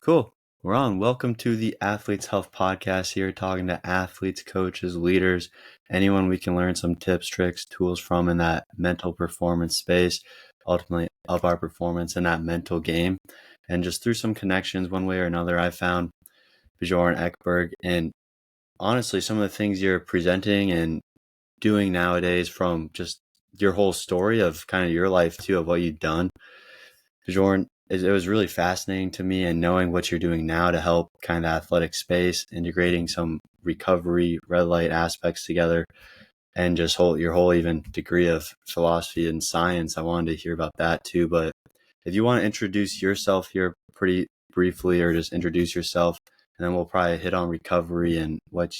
Cool. We're on. Welcome to the Athletes Health Podcast here, talking to athletes, coaches, leaders, anyone we can learn some tips, tricks, tools from in that mental performance space, ultimately up our performance in that mental game. And just through some connections, one way or another, I found Bjørn Ekeberg. And honestly, some of the things you're presenting and doing nowadays from just your whole story of kind of your life too, of what you've done, Bjørn, it was really fascinating to me, and knowing what you're doing now to help kind of athletic space, integrating some recovery, red light aspects together, and just your whole even degree of philosophy and science. I wanted to hear about that too. But if you want to introduce yourself here pretty briefly, or just introduce yourself, and then we'll probably hit on recovery and what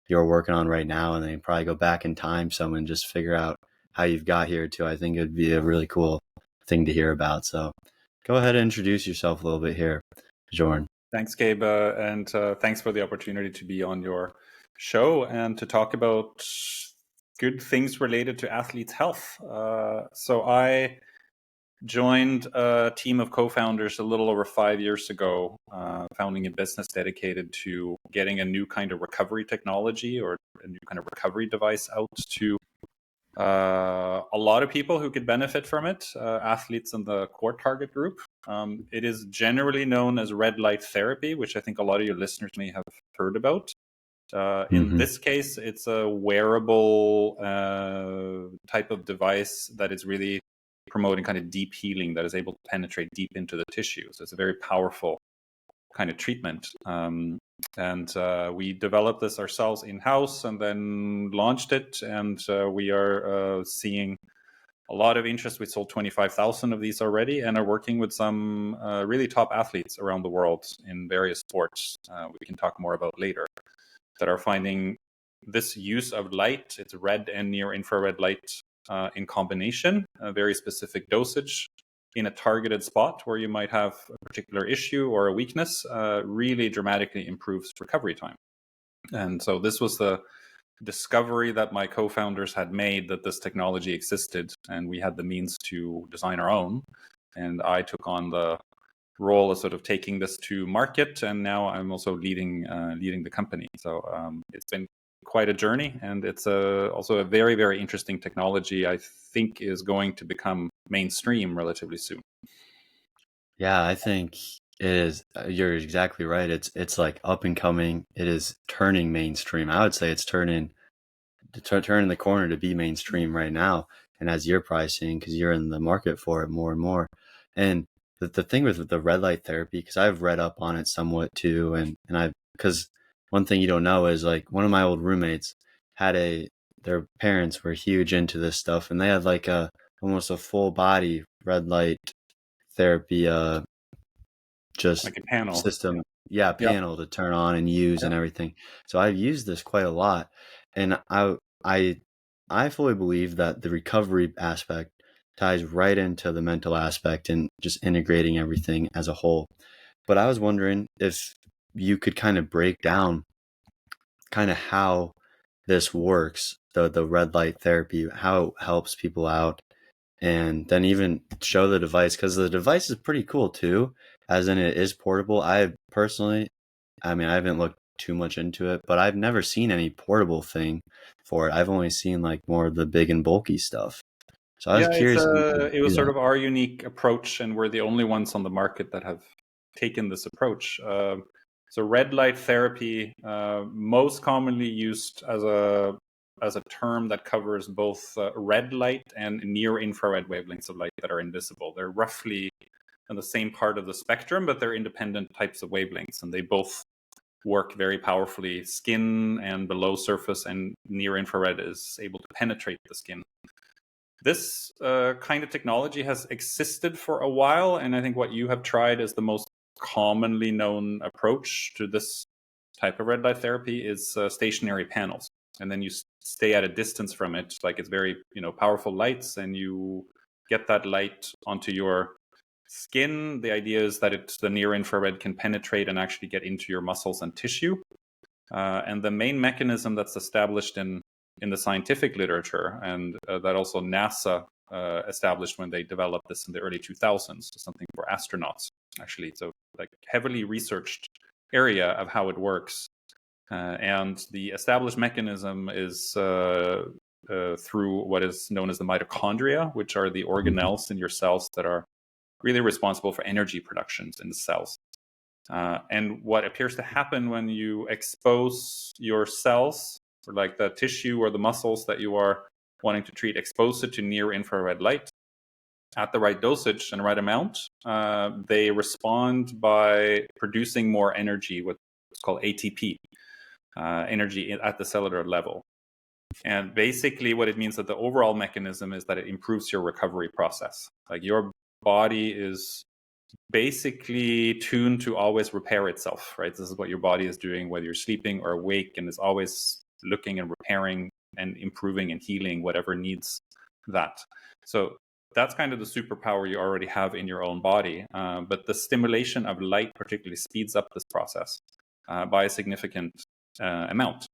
you're working on right now, and then probably go back in time some and just figure out how you've got here too. I think it'd be a really cool thing to hear about. So go ahead and introduce yourself a little bit here, Bjørn. Thanks, Gabe, and thanks for the opportunity to be on your show and to talk about good things related to athletes' health. So I joined a team of co-founders a little over 5 years ago, founding a business dedicated to getting a new kind of recovery technology or a new kind of recovery device out to a lot of people who could benefit from it, athletes in the core target group. It is generally known as red light therapy, which I think a lot of your listeners may have heard about. In this case, it's a wearable type of device that is really promoting kind of deep healing that is able to penetrate deep into the tissue. So it's a very powerful kind of treatment. And we developed this ourselves in-house and then launched it. And we are seeing a lot of interest. We sold 25,000 of these already and are working with some really top athletes around the world in various sports we can talk more about later, that are finding this use of light, it's red and near infrared light in combination, a very specific dosage in a targeted spot where you might have a particular issue or a weakness, really dramatically improves recovery time. And so this was the discovery that my co-founders had made, that this technology existed, and we had the means to design our own. And I took on the role of sort of taking this to market, and now I'm also leading the company. So it's been quite a journey, and it's also a very, very interesting technology. I think is going to become mainstream relatively soon. Yeah, I think it is. You're exactly right. It's like up and coming. It is turning mainstream. I would say it's turning the corner to be mainstream right now. And as you're probably seeing, because you're in the market for it more and more. And the thing with the red light therapy, because I've read up on it somewhat too, because one thing you don't know is, like, one of my old roommates had their parents were huge into this stuff, and they had like almost a full body red light therapy just like a panel system, panel to turn on and use and everything. So I've used this quite a lot, and I fully believe that the recovery aspect ties right into the mental aspect and just integrating everything as a whole. But I was wondering if you could kind of break down kind of how this works, the red light therapy, how it helps people out, and then even show the device, because the device is pretty cool too, as in it is portable. I haven't looked too much into it, but I've never seen any portable thing for it. I've only seen like more of the big and bulky stuff. So I was curious. It was sort of our unique approach, and we're the only ones on the market that have taken this approach. So red light therapy, most commonly used as a term that covers both red light and near infrared wavelengths of light that are invisible. They're roughly on the same part of the spectrum, but they're independent types of wavelengths, and they both work very powerfully. Skin and below surface, and near infrared is able to penetrate the skin. This kind of technology has existed for a while, and I think what you have tried is the most commonly known approach to this type of red light therapy is stationary panels. And then you stay at a distance from it, like it's very powerful lights, and you get that light onto your skin. The idea is that the near infrared can penetrate and actually get into your muscles and tissue. And the main mechanism that's established in the scientific literature, and that also NASA established when they developed this in the early 2000s, something for astronauts, actually. So like heavily researched area of how it works. And the established mechanism is through what is known as the mitochondria, which are the organelles in your cells that are really responsible for energy productions in the cells. And what appears to happen when you expose your cells, or like the tissue or the muscles that you are wanting to treat, expose it to near infrared light at the right dosage and right amount, they respond by producing more energy, what's called ATP, energy at the cellular level. And basically what it means that the overall mechanism is that it improves your recovery process. Like your body is basically tuned to always repair itself, right? This is what your body is doing, whether you're sleeping or awake, and is always looking and repairing and improving and healing whatever needs that. So that's kind of the superpower you already have in your own body. But the stimulation of light particularly speeds up this process by a significant amount.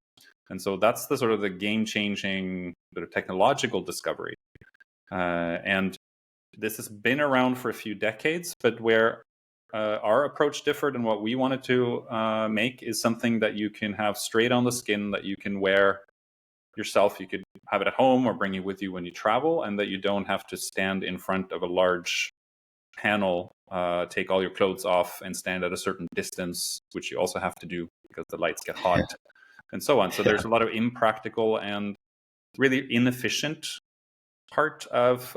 And so that's the sort of the game-changing sort of technological discovery. And this has been around for a few decades, but where our approach differed and what we wanted to make is something that you can have straight on the skin, that you can wear yourself. You could have it at home or bring it with you when you travel, and that you don't have to stand in front of a large panel, take all your clothes off and stand at a certain distance, which you also have to do because the lights get hot and so on. So there's a lot of impractical and really inefficient part of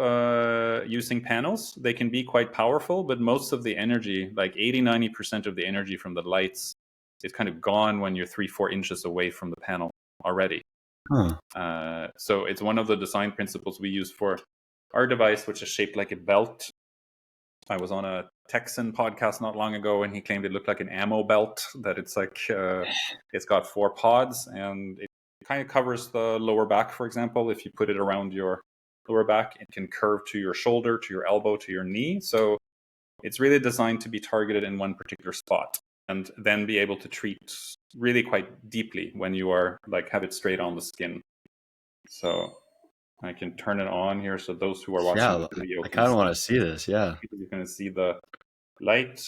using panels. They can be quite powerful, but most of the energy, like 80-90% of the energy from the lights, is kind of gone when you're 3-4 inches away from the panel already. So it's one of the design principles we use for our device, which is shaped like a belt. I was on a Texan podcast not long ago, and he claimed it looked like an ammo belt, that it's like it's got 4 pods, and it kind of covers the lower back, for example. If you put it around your lower back, it can curve to your shoulder, to your elbow, to your knee. So it's really designed to be targeted in one particular spot, and then be able to treat really quite deeply when you are like have it straight on the skin. So I can turn it on here, so those who are watching the video, I kind of want to see this. Yeah, you're going to see the light.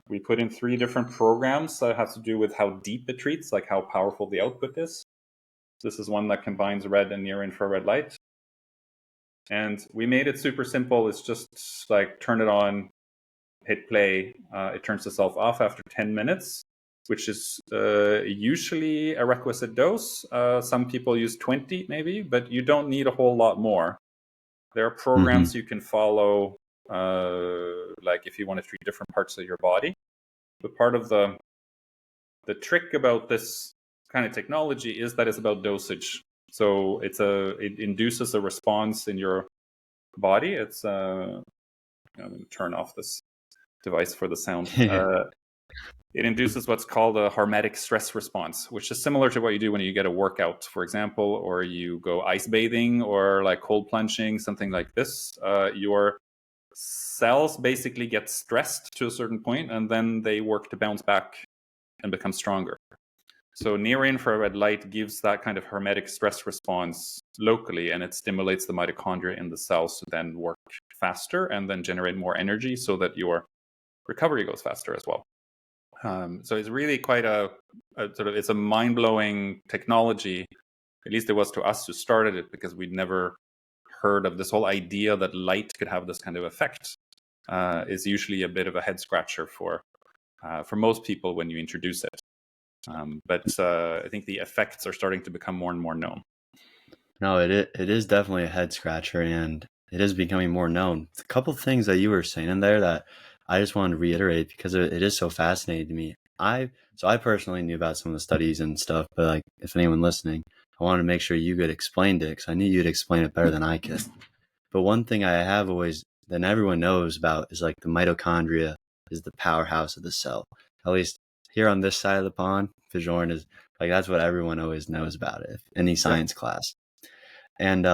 We put in 3 different programs that have to do with how deep it treats, like how powerful the output is. This is one that combines red and near infrared light. And we made it super simple. It's just like turn it on, hit play. It turns itself off after 10 minutes, which is usually a requisite dose. Some people use 20 maybe, but you don't need a whole lot more. There are programs you can follow, like if you want to treat different parts of your body. But part of the trick about this kind of technology is that it's about dosage. So it induces a response in your body. It's I'm going to turn off this device for the sound. It induces what's called a hormetic stress response, which is similar to what you do when you get a workout, for example, or you go ice bathing or like cold plunging, something like this. Your cells basically get stressed to a certain point, and then they work to bounce back and become stronger. So near infrared light gives that kind of hermetic stress response locally, and it stimulates the mitochondria in the cells to then work faster and then generate more energy so that your recovery goes faster as well. So it's really quite it's a mind-blowing technology. At least it was to us who started it, because we'd never heard of this whole idea that light could have this kind of effect. Is usually a bit of a head scratcher for most people when you introduce it. But I think the effects are starting to become more and more known. No, it is definitely a head scratcher, and it is becoming more known. A couple of things that you were saying in there that I just wanted to reiterate, because it is so fascinating to me. I personally knew about some of the studies and stuff, but like if anyone listening, I wanted to make sure you could explain it, because I knew you'd explain it better than I could. But one thing I have always, that everyone knows about, is like the mitochondria is the powerhouse of the cell. At least here on this side of the pond, Bjørn is like, that's what everyone always knows about it, any science class. And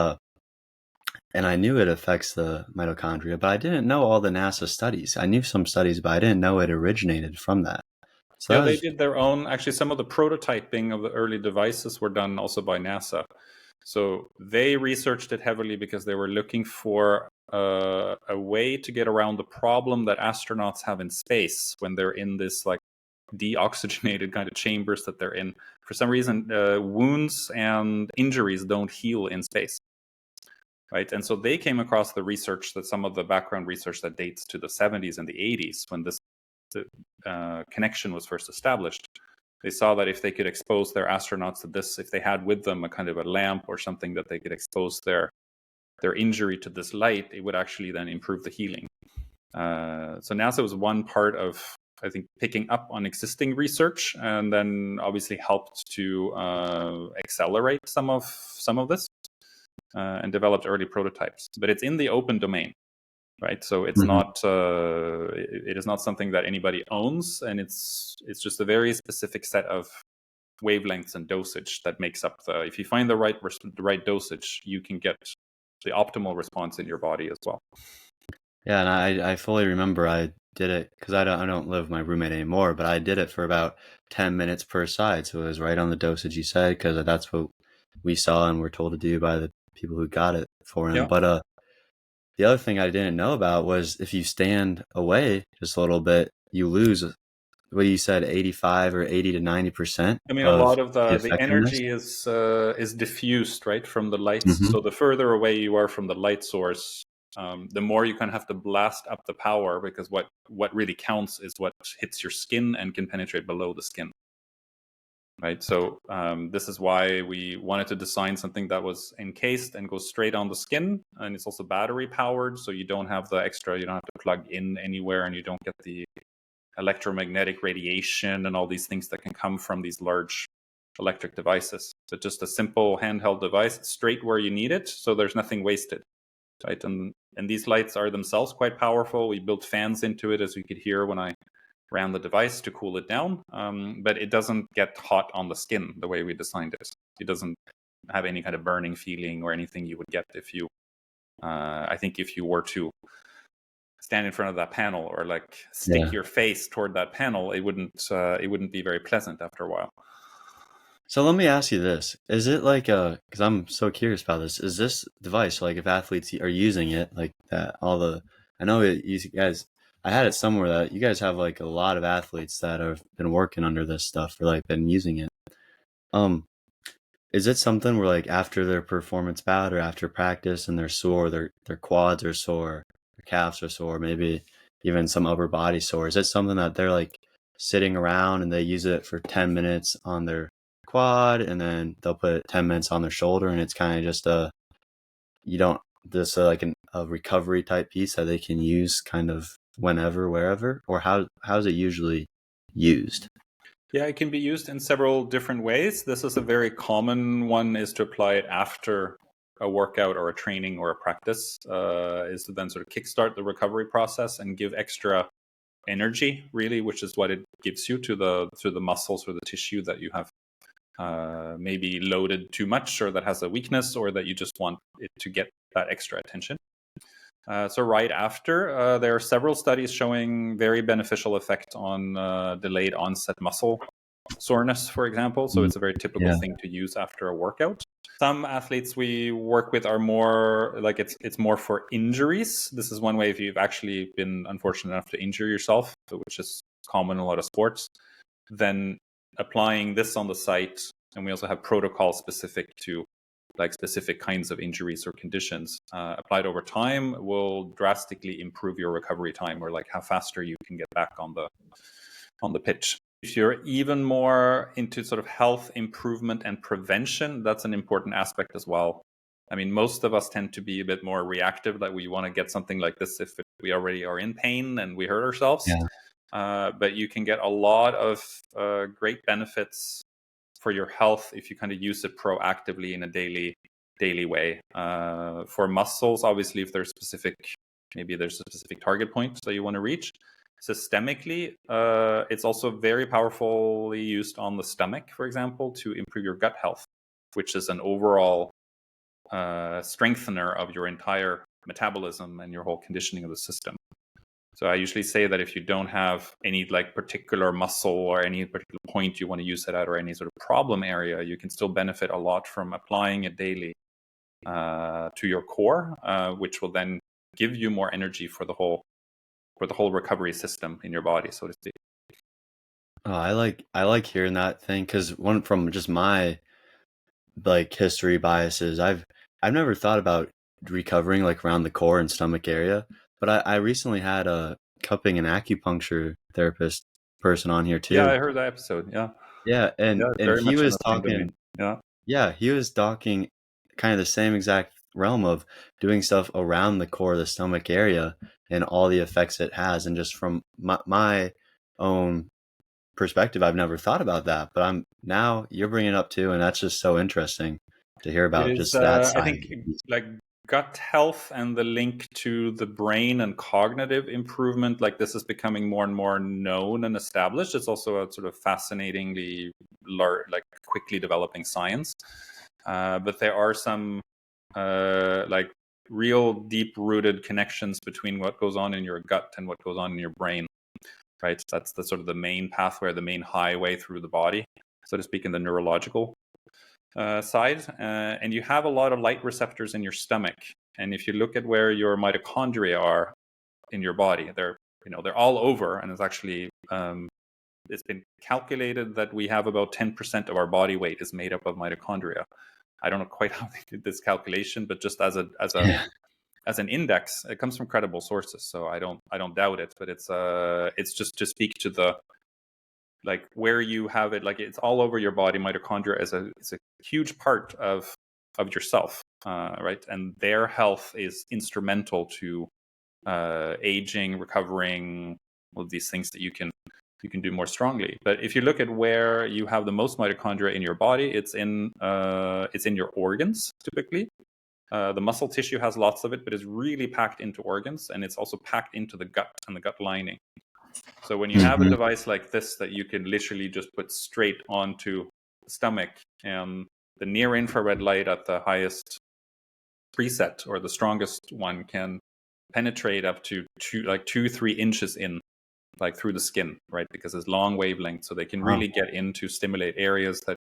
I knew it affects the mitochondria, but I didn't know all the NASA studies. I knew some studies, but I didn't know it originated from that. So they did their own. Actually, some of the prototyping of the early devices were done also by NASA. So they researched it heavily because they were looking for a way to get around the problem that astronauts have in space when they're in this like deoxygenated kind of chambers that they're in. For some reason, wounds and injuries don't heal in space. Right. And so they came across the research, that some of the background research that dates to the 70s and the 80s, when this connection was first established. They saw that if they could expose their astronauts to this, if they had with them a kind of a lamp or something that they could expose their injury to this light, it would actually then improve the healing. So NASA was one part of, I think, picking up on existing research, and then obviously helped to accelerate some of this. And developed early prototypes, but it's in the open domain, right? So it's not it is not something that anybody owns, and it's just a very specific set of wavelengths and dosage that makes up the. If you find the right dosage, you can get the optimal response in your body as well. Yeah, and I fully remember I did it because I don't live with my roommate anymore, but I did it for about 10 minutes per side, so it was right on the dosage you said, because that's what we saw and were told to do by the people who got it for him. Yeah. But the other thing I didn't know about was if you stand away just a little bit, you lose what you said, 85 or 80 to 90%. I mean, a lot of the effectiveness. energy is diffused, right, from the lights. So the further away you are from the light source, the more you kind of have to blast up the power, because what really counts is what hits your skin and can penetrate below the skin. Right. So this is why we wanted to design something that was encased and goes straight on the skin. And it's also battery powered. So you don't have the extra, you don't have to plug in anywhere, and you don't get the electromagnetic radiation and all these things that can come from these large electric devices. So just a simple handheld device straight where you need it. So there's nothing wasted. Right. And these lights are themselves quite powerful. We built fans into it, as you could hear when I ran the device, to cool it down, but it doesn't get hot on the skin the way we designed it. It doesn't have any kind of burning feeling or anything you would get if you, I think if you were to stand in front of that panel or like stick your face toward that panel, it wouldn't be very pleasant after a while. So let me ask you this. Is it like because I'm so curious about this, is this device, like if athletes are using it, like that, I know you guys, I had it somewhere that you guys have like a lot of athletes that have been working under this stuff or like been using it. Is it something where like after their performance bout or after practice and they're sore, their quads are sore, their calves are sore, maybe even some upper body sore? Is it something that they're like sitting around and they use it for 10 minutes on their quad and then they'll put 10 minutes on their shoulder, and it's kind of just like a recovery type piece that they can use kind of whenever, wherever? Or how's it usually used? Yeah, it can be used in several different ways. This is a very common one, is to apply it after a workout or a training or a practice, is to then sort of kickstart the recovery process and give extra energy, really, which is what it gives you to the muscles or the tissue that you have maybe loaded too much, or that has a weakness, or that you just want it to get that extra attention. So right after, there are several studies showing very beneficial effect on delayed onset muscle soreness, for example. So it's a very typical thing to use after a workout. Some athletes we work with are more like it's more for injuries. This is one way if you've actually been unfortunate enough to injure yourself, which is common in a lot of sports, then applying this on the site. And we also have protocols specific to like specific kinds of injuries or conditions, applied over time, will drastically improve your recovery time, or like how faster you can get back on the pitch. If you're even more into sort of health improvement and prevention, that's an important aspect as well. I mean, most of us tend to be a bit more reactive, that we want to get something like this if we already are in pain and we hurt ourselves. But you can get a lot of great benefits for your health if you kind of use it proactively in a daily way. For muscles, obviously, if there's maybe there's a specific target point that you want to reach. Systemically, it's also very powerfully used on the stomach, for example, to improve your gut health, which is an overall strengthener of your entire metabolism and your whole conditioning of the system. So I usually say that if you don't have any like particular muscle or any particular point you want to use it at, or any sort of problem area, you can still benefit a lot from applying it daily to your core, which will then give you more energy for the whole recovery system in your body, so to speak. Oh, I like hearing that thing, because one from just my like history biases, I've never thought about recovering like around the core and stomach area, but I recently had a cupping and acupuncture therapist person on here Yeah, too. I heard that episode. Yeah, Yeah, yeah, it's and very he much in was the same talking. domain. Yeah. Yeah, he was talking kind of the same exact realm of doing stuff around the core of the stomach area and all the effects it has. And just from my own perspective, I've never thought about that, but now you're bringing it up too, and that's just so interesting to hear It about, is, just that I side think, of the piece. like gut health and the link to the brain and cognitive improvement, like this is becoming more and more known and established. It's also a sort of fascinatingly like quickly developing science. But there are some like real deep rooted connections between what goes on in your gut and what goes on in your brain, right? That's the sort of the main pathway, the main highway through the body, so to speak, in the neurological side. And you have a lot of light receptors in your stomach. And if you look at where your mitochondria are in your body, they're all over. And it's actually it's been calculated that we have about 10% of our body weight is made up of mitochondria. I don't know quite how they did this calculation, but just as Yeah. an index, it comes from credible sources. So I don't doubt it, but it's just to speak to the like where you have it, like it's all over your body. Mitochondria is a huge part of yourself, right? And their health is instrumental to aging, recovering, all of these things that you can do more strongly. But if you look at where you have the most mitochondria in your body, it's in your organs typically. The muscle tissue has lots of it, but it's really packed into organs, and it's also packed into the gut and the gut lining. So when you have a Hmm. device like this that you can literally just put straight onto the stomach, and the near infrared light at the highest preset or the strongest one can penetrate up to 2-3 inches in, like through the skin, right? Because it's long wavelength, so they can Wow. really get in to stimulate areas that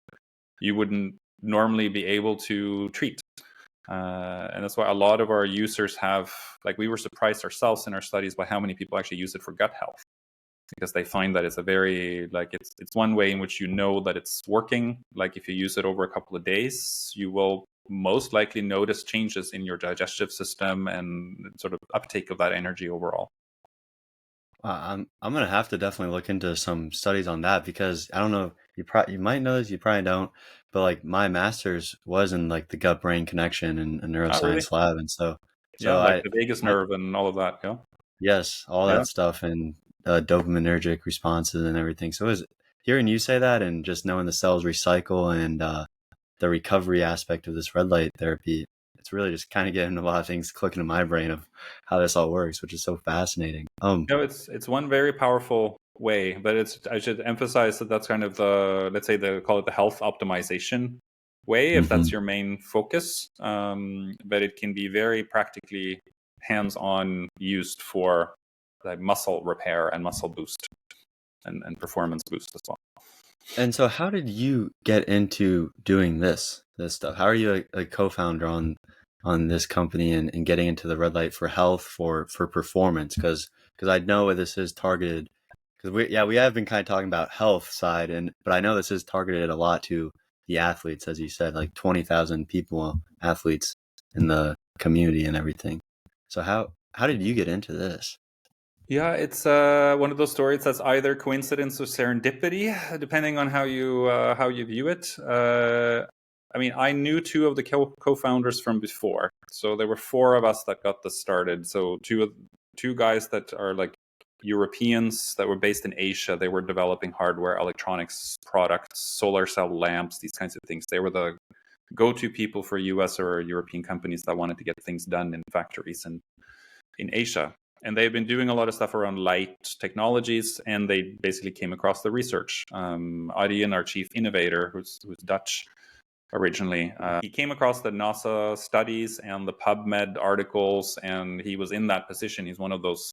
you wouldn't normally be able to treat. And that's why a lot of our users have, like, we were surprised ourselves in our studies by how many people actually use it for gut health, because they find that it's a very, like, it's one way in which you know that it's working. Like if you use it over a couple of days, you will most likely notice changes in your digestive system and sort of uptake of that energy overall. I'm gonna have to definitely look into some studies on that, because I don't know, you might know this, you probably don't, but like my master's was in like the gut brain connection in a Oh, really? neuroscience lab, and so Yeah, so like the vagus I nerve and all of that. Yeah. yes, all Yeah. that stuff, and dopaminergic responses and everything. So is hearing you say that and just knowing the cells recycle and the recovery aspect of this red light therapy, it's really just kind of getting a lot of things clicking in my brain of how this all works, which is so fascinating. No, it's one very powerful way, but I should emphasize that that's kind of the, let's say, call it the health optimization way, if that's Mhm. your main focus. But it can be very practically hands-on used for like muscle repair and muscle boost and performance boost as well. And so how did you get into doing this stuff? How are you a co-founder on this company and getting into the red light for health, for performance? Because I know this is targeted, because we have been kind of talking about health side, but I know this is targeted a lot to the athletes, as you said, like 20,000 people, athletes in the community and everything. So how did you get into this? Yeah, it's one of those stories that's either coincidence or serendipity, depending on how you view it. I mean, I knew two of the co-founders from before, so there were four of us that got this started. So two guys that are like Europeans that were based in Asia. They were developing hardware, electronics products, solar cell lamps, these kinds of things. They were the go-to people for US or European companies that wanted to get things done in factories in Asia. And they've been doing a lot of stuff around light technologies, and they basically came across the research. Arjen, our chief innovator, who's Dutch originally, he came across the NASA studies and the PubMed articles, and he was in that position. He's one of those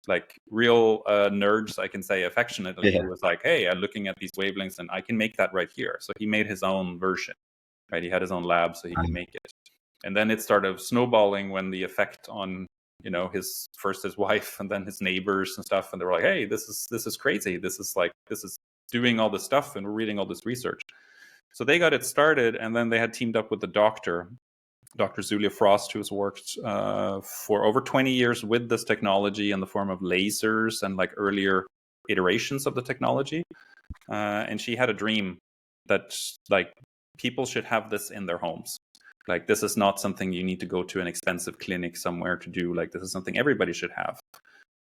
like real nerds, I can say affectionately, Yeah. who was like, hey, I'm looking at these wavelengths and I can make that right here. So he made his own version, right? He had his own lab so he could make it. And then it started snowballing when the effect on, you know, his wife and then his neighbors and stuff. And they were like, hey, this is crazy. This is doing all this stuff and we're reading all this research. So they got it started, and then they had teamed up with the Dr. Zulia Frost, who's worked for over 20 years with this technology in the form of lasers and like earlier iterations of the technology. And she had a dream that like people should have this in their homes. Like, this is not something you need to go to an expensive clinic somewhere to do. Like, this is something everybody should have.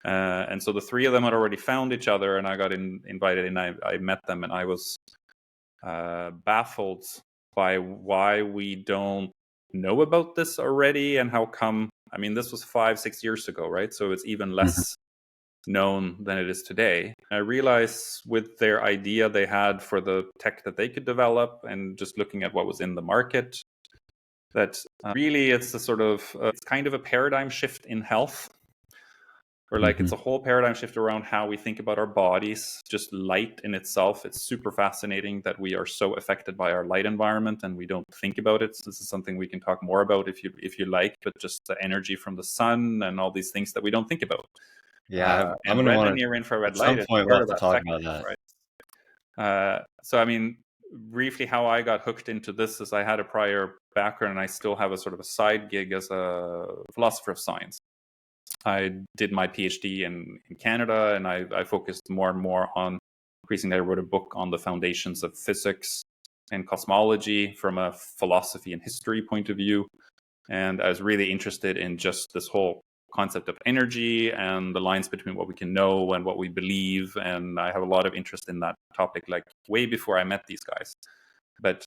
And so the three of them had already found each other, and I got invited, and I met them, and I was baffled by why we don't know about this already, and how come. I mean, this was 5-6 years ago, right? So it's even less known than it is today. I realized with their idea they had for the tech that they could develop, and just looking at what was in the market, that really it's a sort of it's kind of a paradigm shift in health, or like it's a whole paradigm shift around how we think about our bodies. Just light in itself, it's super fascinating that we are so affected by our light environment and we don't think about it. So this is something we can talk more about if you like, but just the energy from the sun and all these things that we don't think about. Yeah, I'm and gonna red and want near to infrared at some light is point we'll part have of to that talk spectrum, about that. right? So I mean, briefly, how I got hooked into this is I had a prior background, and I still have a sort of a side gig as a philosopher of science. I did my PhD in Canada, and I focused more and more on increasingly. I wrote a book on the foundations of physics and cosmology from a philosophy and history point of view. And I was really interested in just this whole concept of energy and the lines between what we can know and what we believe. And I have a lot of interest in that topic, like way before I met these guys. But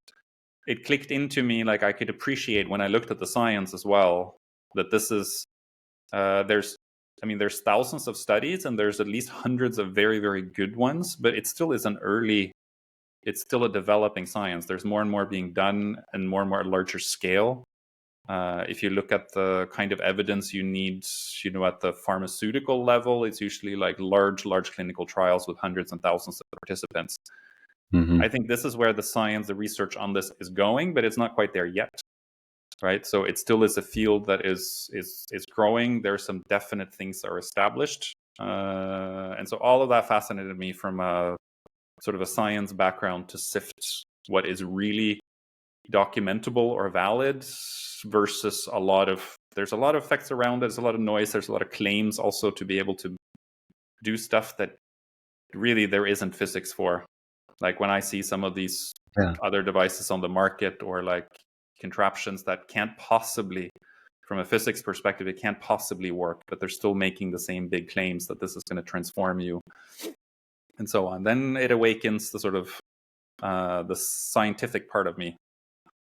it clicked into me, like I could appreciate when I looked at the science as well, that this is, there's thousands of studies, and there's at least hundreds of very, very good ones, but it still is it's still a developing science. There's more and more being done, and more at larger scale. If you look at the kind of evidence you need, you know, at the pharmaceutical level, it's usually like large clinical trials with hundreds and thousands of participants. I think this is where the science, the research on this is going, but it's not quite there yet, right? So it still is a field that is growing. There are some definite things that are established, and so all of that fascinated me from a sort of a science background to sift what is really documentable or valid versus there's a lot of effects around it. There's a lot of noise. There's a lot of claims also to be able to do stuff that really there isn't physics for. Like when I see some of these other devices on the market, or like contraptions that can't possibly, from a physics perspective, it can't possibly work, but they're still making the same big claims that this is going to transform you and so on. Then it awakens the sort of the scientific part of me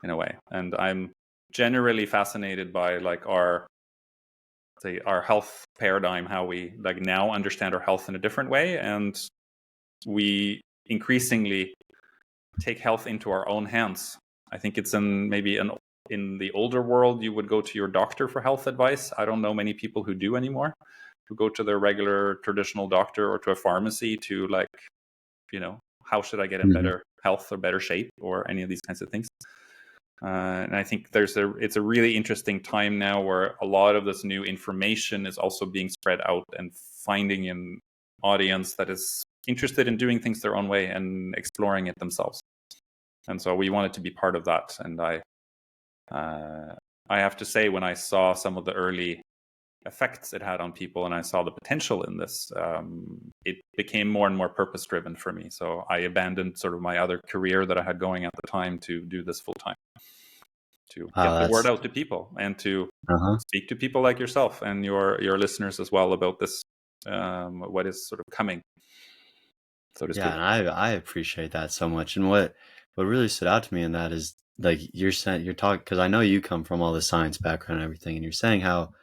in a way. And I'm generally fascinated by like our health paradigm, how we like now understand our health in a different way. And we increasingly take health into our own hands. I think it's in the older world, you would go to your doctor for health advice. I don't know many people who do anymore, who go to their regular traditional doctor or to a pharmacy to like, you know, how should I get in better health or better shape or any of these kinds of things. And I think it's a really interesting time now where a lot of this new information is also being spread out and finding an audience that is interested in doing things their own way and exploring it themselves. And so we wanted to be part of that. And I have to say, when I saw some of the early effects it had on people and I saw the potential in this, it became more and more purpose driven for me. So I abandoned sort of my other career that I had going at the time to do this full time, to get the word out to people and to speak to people like yourself and your listeners as well about this, what is sort of coming, so to speak. And I appreciate that so much. And what really stood out to me in that is like you're talking, because I know you come from all the science background and everything, and you're saying how,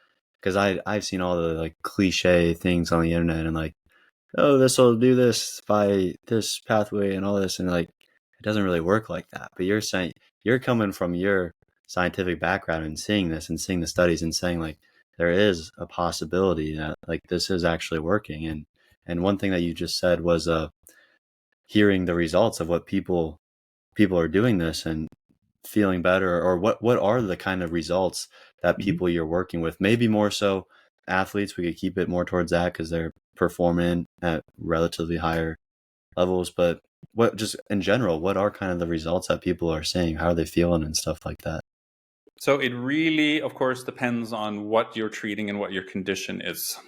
because I've seen all the like cliche things on the internet and like, oh, this will do this by this pathway and all this, and like it doesn't really work like that. But you're saying, you're coming from your scientific background and seeing this and seeing the studies and saying like, there is a possibility that like this is actually working. And one thing that you just said was hearing the results of what people are doing this and feeling better, or what are the kind of results that people you're working with, maybe more so athletes, we could keep it more towards that because they're performing at relatively higher levels, but what just in general, what are kind of the results that people are seeing, how are they feeling and stuff like that? So it really, of course, depends on what you're treating and what your condition is,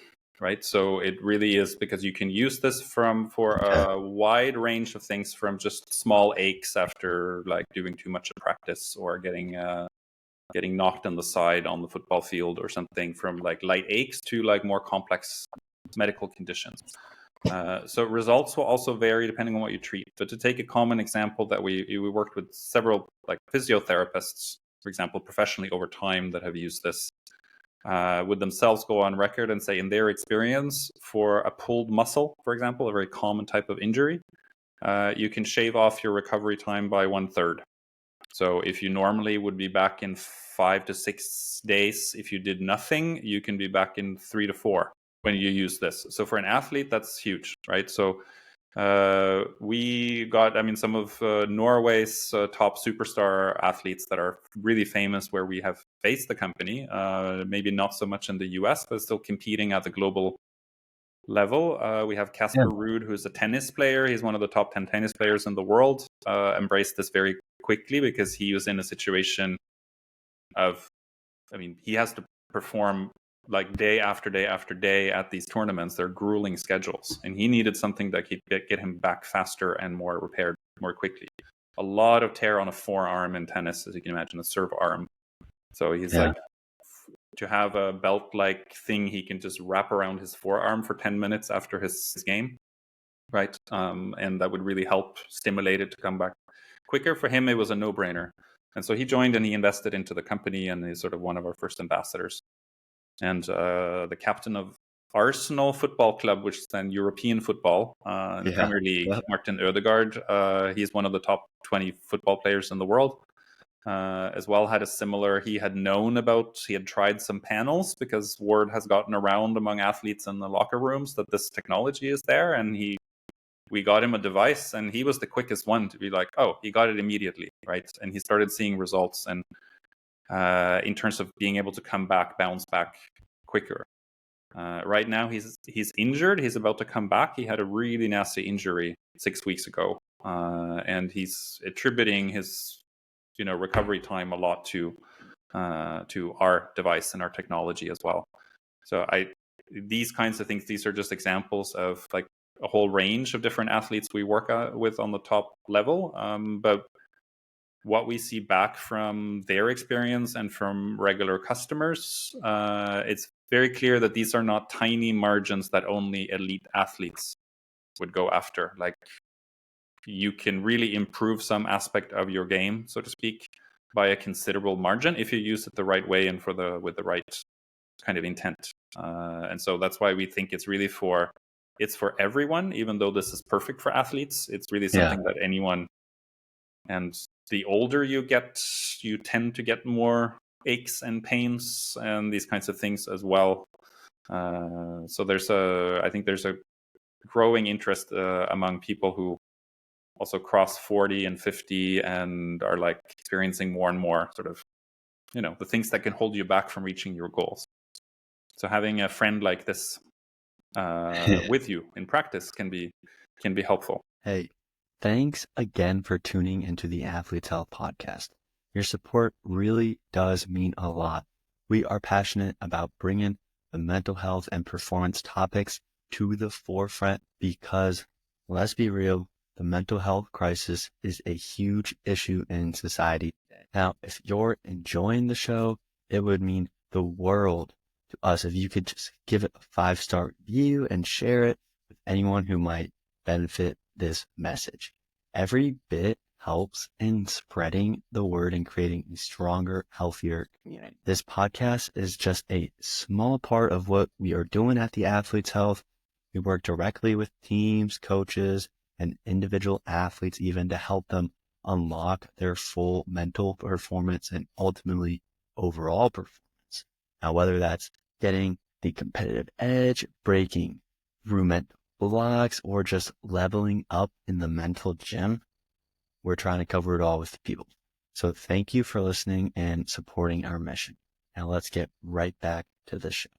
right? So it really is, because you can use this for a wide range of things, from just small aches after like doing too much of practice, or getting knocked on the side on the football field or something, from like light aches to like more complex medical conditions. So results will also vary depending on what you treat. But to take a common example that we worked with several like physiotherapists, for example, professionally over time, that have used this, would themselves go on record and say in their experience, for a pulled muscle, for example, a very common type of injury, you can shave off your recovery time by 1/3. So if you normally would be back in 5 to 6 days, if you did nothing, you can be back in 3 to 4 when you use this. So for an athlete, that's huge, right? So we got, I mean, some of Norway's top superstar athletes that are really famous, where we have based the company, maybe not so much in the US, but still competing at the global level. We have Casper Ruud, who's a tennis player. He's one of the top 10 tennis players in the world. Embraced this very quickly because he was in a situation of, I mean, he has to perform like day after day after day at these tournaments. They're grueling schedules, and he needed something that could get him back faster and more repaired more quickly. A lot of tear on a forearm in tennis, as you can imagine, a serve arm. So he's like, to have a belt-like thing he can just wrap around his forearm for 10 minutes after his game, right? And that would really help stimulate it to come back quicker. For him, it was a no-brainer. And so he joined and he invested into the company, and he's sort of one of our first ambassadors. And the captain of Arsenal Football Club, which is then European football, in the Premier League, Martin Ødegaard, he's one of the top 20 football players in the world. As well, had a similar, he had tried some panels, because word has gotten around among athletes in the locker rooms that this technology is there, and we got him a device, and he was the quickest one to be like, oh, he got it immediately, right? And he started seeing results, and in terms of being able to bounce back quicker. Right now he's injured. He's about to come back. He had a really nasty injury 6 weeks ago, and he's attributing his recovery time a lot to our device and our technology as well. So these kinds of things, these are just examples of like a whole range of different athletes we work with on the top level. But what we see back from their experience and from regular customers, it's very clear that these are not tiny margins that only elite athletes would go after. Like, you can really improve some aspect of your game, so to speak, by a considerable margin if you use it the right way and with the right kind of intent. And so that's why we think it's really for everyone, even though this is perfect for athletes. It's really something that anyone, and the older you get, you tend to get more aches and pains and these kinds of things as well. So I think there's a growing interest among people who also cross 40 and 50 and are like experiencing more and more sort of, the things that can hold you back from reaching your goals. So having a friend like this with you in practice can be helpful. Hey, thanks again for tuning into the Athletes Health Podcast. Your support really does mean a lot. We are passionate about bringing the mental health and performance topics to the forefront because, let's be real, the mental health crisis is a huge issue in society. Now, if you're enjoying the show, it would mean the world to us if you could just give it a 5-star review and share it with anyone who might benefit this message. Every bit helps in spreading the word and creating a stronger, healthier community. This podcast is just a small part of what we are doing at the Athletes Health. We work directly with teams, coaches, and individual athletes even to help them unlock their full mental performance and ultimately overall performance. Now, whether that's getting the competitive edge, breaking through mental blocks, or just leveling up in the mental gym. We're trying to cover it all with people. So thank you for listening and supporting our mission. Now let's get right back to the show.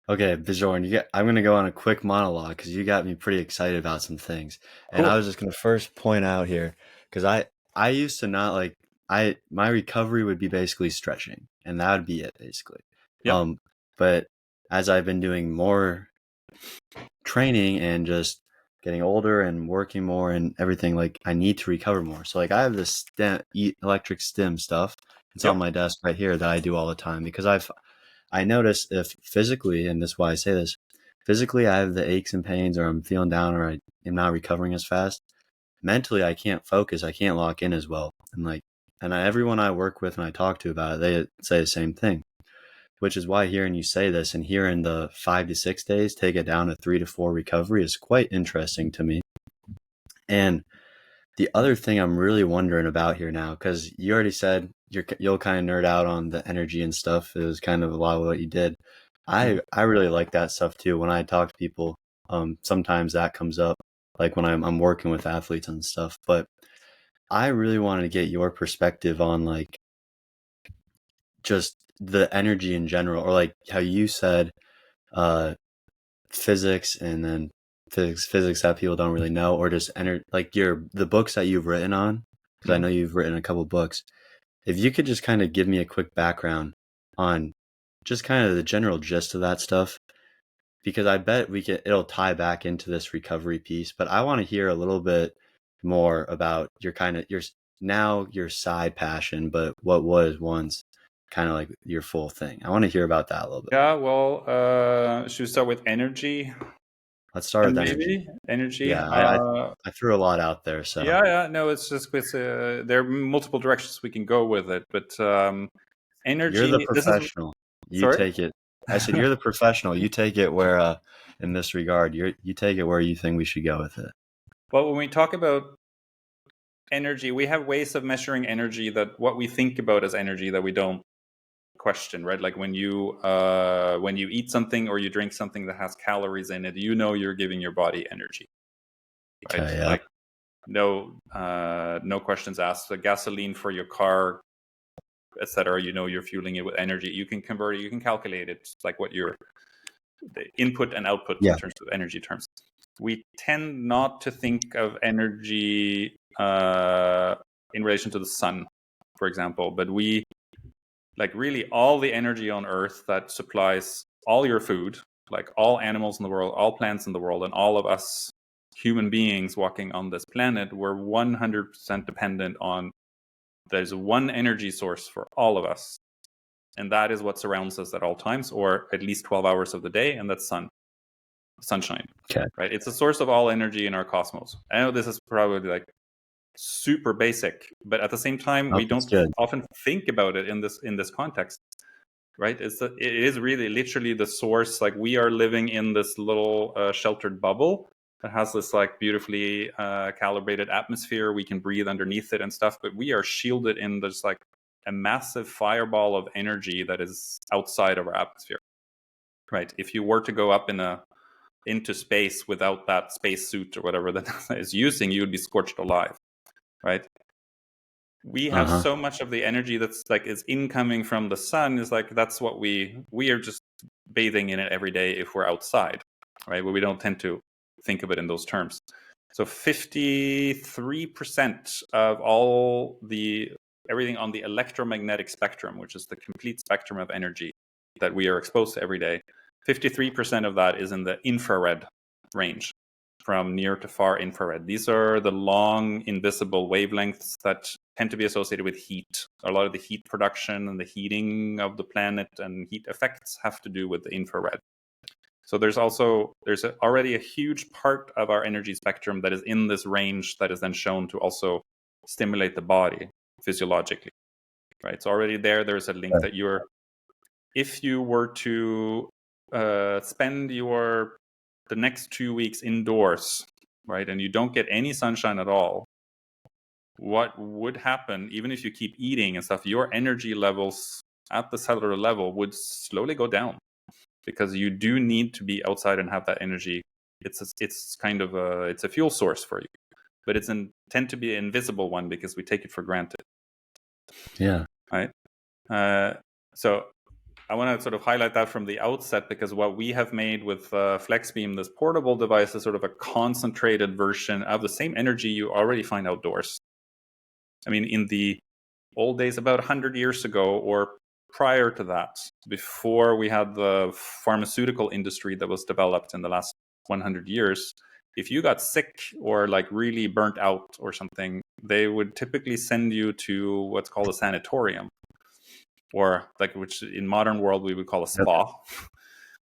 Okay, Bjorn, I'm going to go on a quick monologue because you got me pretty excited about some things. And I was just going to first point out here, because I used to not like, my recovery would be basically stretching, and that would be it basically. Yep. But as I've been doing more training and just getting older and working more and everything, like I need to recover more. So like I have this electric stim stuff. It's on my desk right here that I do all the time because I notice if physically, and this is why I say this, physically I have the aches and pains or I'm feeling down or I am not recovering as fast. Mentally, I can't focus. I can't lock in as well. And everyone I work with and I talk to about it, they say the same thing, which is why hearing you say this and hearing the 5 to 6 days, take it down to 3 to 4 recovery is quite interesting to me. And the other thing I'm really wondering about here now, because you already said you'll kind of nerd out on the energy and stuff. It was kind of a lot of what you did. I really like that stuff too. When I talk to people, sometimes that comes up, like when I'm working with athletes and stuff. But I really wanted to get your perspective on like just the energy in general, or like how you said physics and then physics that people don't really know, or just like the books that you've written on, because I know you've written a couple books. If you could just kind of give me a quick background on just kind of the general gist of that stuff, because I bet it'll tie back into this recovery piece, but I want to hear a little bit more about your side passion, but what was once kind of like your full thing. I want to hear about that a little bit. Yeah, well, should we start with energy? Let's start with energy. Energy. Yeah, I threw a lot out there, so Yeah. No, it's just there are multiple directions we can go with it, but energy. You're the This is professional. You sorry. take it. I said you're the professional. You take it where, in this regard, you take it where you think we should go with it. Well, when we talk about energy, we have ways of measuring energy that what we think about as energy that we don't question, right? Like when you eat something or you drink something that has calories in it, you know you're giving your body energy, right? Okay, yeah. Like no questions asked. The gasoline for your car, etc. You know you're fueling it with energy. You can convert it. You can calculate it. It's like what your the input and output in terms of energy terms. We tend not to think of energy in relation to the sun, for example, but we like really all the energy on Earth that supplies all your food, like all animals in the world, all plants in the world, and all of us human beings walking on this planet, we're 100% dependent on. There's one energy source for all of us, and that is what surrounds us at all times, or at least 12 hours of the day, and that's sunshine. Okay. Right? It's a source of all energy in our cosmos. I know this is probably like super basic, but at the same time, we don't often think about it in this context. Right? It is really literally the source. Like we are living in this little sheltered bubble that has this like beautifully calibrated atmosphere. We can breathe underneath it and stuff, but we are shielded in this like a massive fireball of energy that is outside of our atmosphere. Right? If you were to go up into space without that space suit or whatever that is using, you would be scorched alive. Right? We have so much of the energy that's like is incoming from the sun is like that's what we are just bathing in it every day if we're outside, right? But we don't tend to think of it in those terms. So 53% of everything on the electromagnetic spectrum, which is the complete spectrum of energy that we are exposed to every day, 53% of that is in the infrared range, from near to far infrared. These are the long invisible wavelengths that tend to be associated with heat. A lot of the heat production and the heating of the planet and heat effects have to do with the infrared. So there's already a huge part of our energy spectrum that is in this range that is then shown to also stimulate the body physiologically, right? So already there's a link that if you were to spend the next 2 weeks indoors, right, and you don't get any sunshine at all, what would happen, even if you keep eating and stuff, your energy levels at the cellular level would slowly go down, because you do need to be outside and have that energy. It's kind of it's a fuel source for you, but it's tend to be an invisible one because we take it for granted. Yeah. Right. So I want to sort of highlight that from the outset, because what we have made with FlexBeam, this portable device, is sort of a concentrated version of the same energy you already find outdoors. I mean, in the old days, about 100 years ago, or prior to that, before we had the pharmaceutical industry that was developed in the last 100 years, if you got sick or like really burnt out or something, they would typically send you to what's called a sanatorium, or like, which in modern world we would call a spa.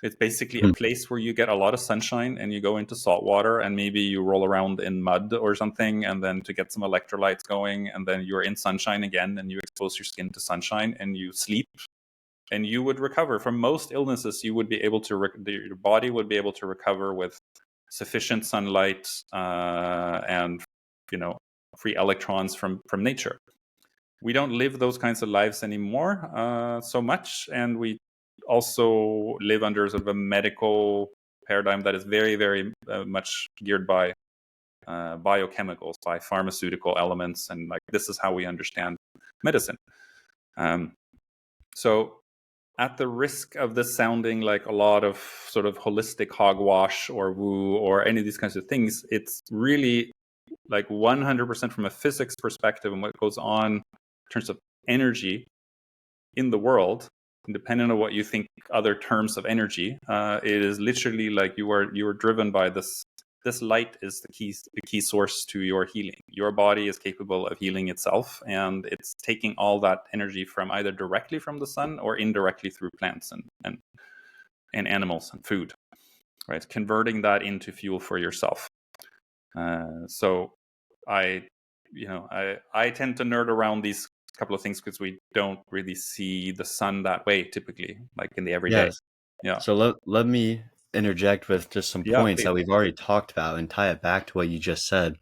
It's basically a place where you get a lot of sunshine and you go into salt water and maybe you roll around in mud or something, and then to get some electrolytes going, and then you're in sunshine again and you expose your skin to sunshine and you sleep, and you would recover from most illnesses. You would be able to your body would be able to recover with sufficient sunlight and free electrons from nature. We don't live those kinds of lives anymore so much, and we also live under sort of a medical paradigm that is very, very much geared by biochemicals, by pharmaceutical elements, and like this is how we understand medicine. So at the risk of this sounding like a lot of sort of holistic hogwash or woo or any of these kinds of things, it's really like 100% from a physics perspective and what goes on in terms of energy in the world, independent of what you think other terms of energy. It is literally like you are driven by this. This light is the key source to your healing. Your body is capable of healing itself, and it's taking all that energy from either directly from the sun or indirectly through plants and animals and food, right? Converting that into fuel for yourself. So I tend to nerd around these couple of things because we don't really see the sun that way typically, like in the everyday. Yes. Yeah. So let me interject with just some points that we've already talked about and tie it back to what you just said.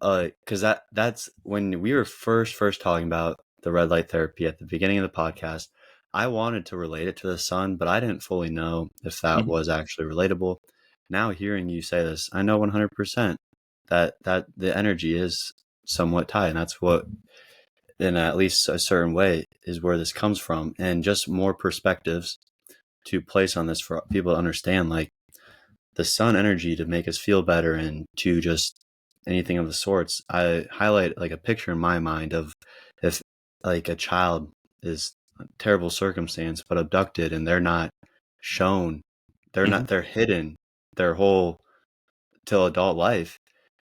Because that's when we were first talking about the red light therapy at the beginning of the podcast. I wanted to relate it to the sun, but I didn't fully know if that was actually relatable. Now hearing you say this, I know 100% that the energy is somewhat tied, and that's what, in at least a certain way, is where this comes from, and just more perspectives to place on this for people to understand, like the sun energy to make us feel better and to just anything of the sorts. I highlight like a picture in my mind of if like a child is a terrible circumstance but abducted and they're not shown, they're hidden their whole till adult life,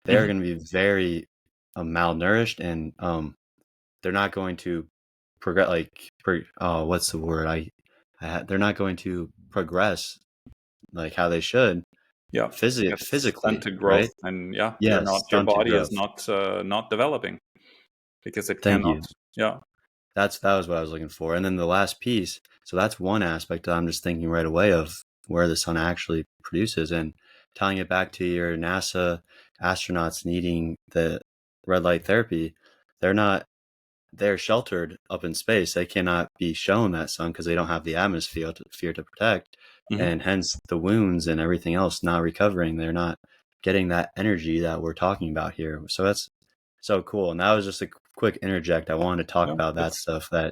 they're going to be very malnourished, and they're not going to progress what's the word they're not going to progress like how they should. Yeah. Physically, stunted growth, right? and Yes, your stunted body is growth. not developing because it Thank cannot. you. Yeah. That was what I was looking for. And then the last piece, so that's one aspect that I'm just thinking right away of where the sun actually produces, and tying it back to your NASA astronauts needing the red light therapy. They're sheltered up in space. They cannot be shown that sun because they don't have the atmosphere to protect, and hence the wounds and everything else not recovering. They're not getting that energy that we're talking about here. So that's so cool. And that was just a quick interject. I wanted to talk Yeah, about that stuff that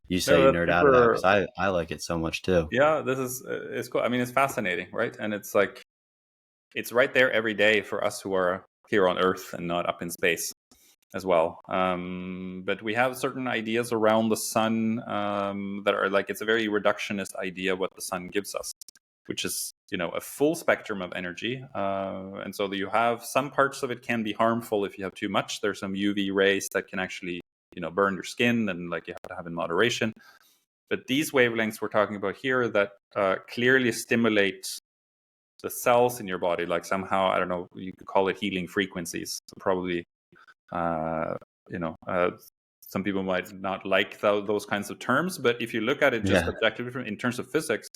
you no, say you that's nerd out of that, super. because I like it so much too. Yeah, this is it's cool. I mean, it's fascinating, right? And it's like it's right there every day for us who are here on Earth and not up in space as well. But we have certain ideas around the sun that are like, it's a very reductionist idea what the sun gives us, which is a full spectrum of energy, and so you have some parts of it can be harmful if you have too much. There's some UV rays that can actually burn your skin, and like you have to have in moderation. But these wavelengths we're talking about here that clearly stimulate the cells in your body, like somehow, I don't know, you could call it healing frequencies. So probably some people might not like those kinds of terms, but if you look at it just objectively in terms of physics,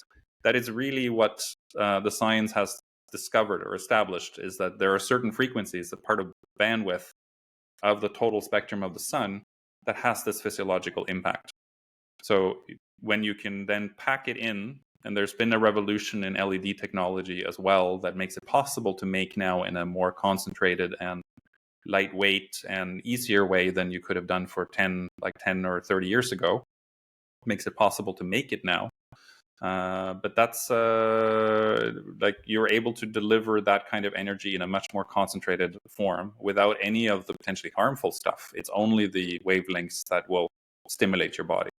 that is really what the science has discovered or established, is that there are certain frequencies, that part of bandwidth of the total spectrum of the sun, that has this physiological impact. So when you can then pack it in, and there's been a revolution in LED technology as well that makes it possible to make now in a more concentrated and lightweight and easier way than you could have done for 10 or 30 years ago. Makes it possible to make it now. But that's like you're able to deliver that kind of energy in a much more concentrated form without any of the potentially harmful stuff. It's only the wavelengths that will stimulate your body.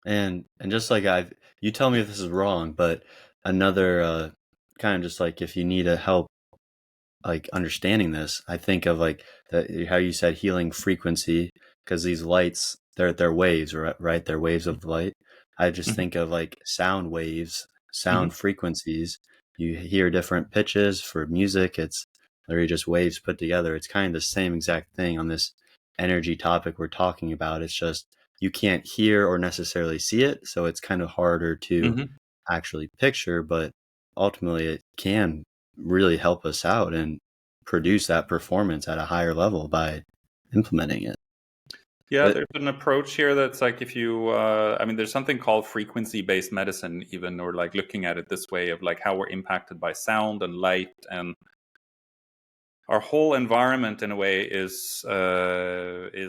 And just like you tell me if this is wrong, but another kind of just like if you need a help like understanding this, I think of like how you said healing frequency, because these lights, they're waves, right? They're waves of light. I just Mm-hmm. think of like sound waves, Mm-hmm. sound frequencies. You hear different pitches for music. It's literally just waves put together. It's kind of the same exact thing on this energy topic we're talking about. It's just you can't hear or necessarily see it, so it's kind of harder to Mm-hmm. actually picture, but ultimately it can really help us out and produce that performance at a higher level by implementing it. Yeah, But there's an approach here that's like if you, I mean, there's something called frequency-based medicine, even, or like looking at it this way of like how we're impacted by sound and light, and our whole environment in a way is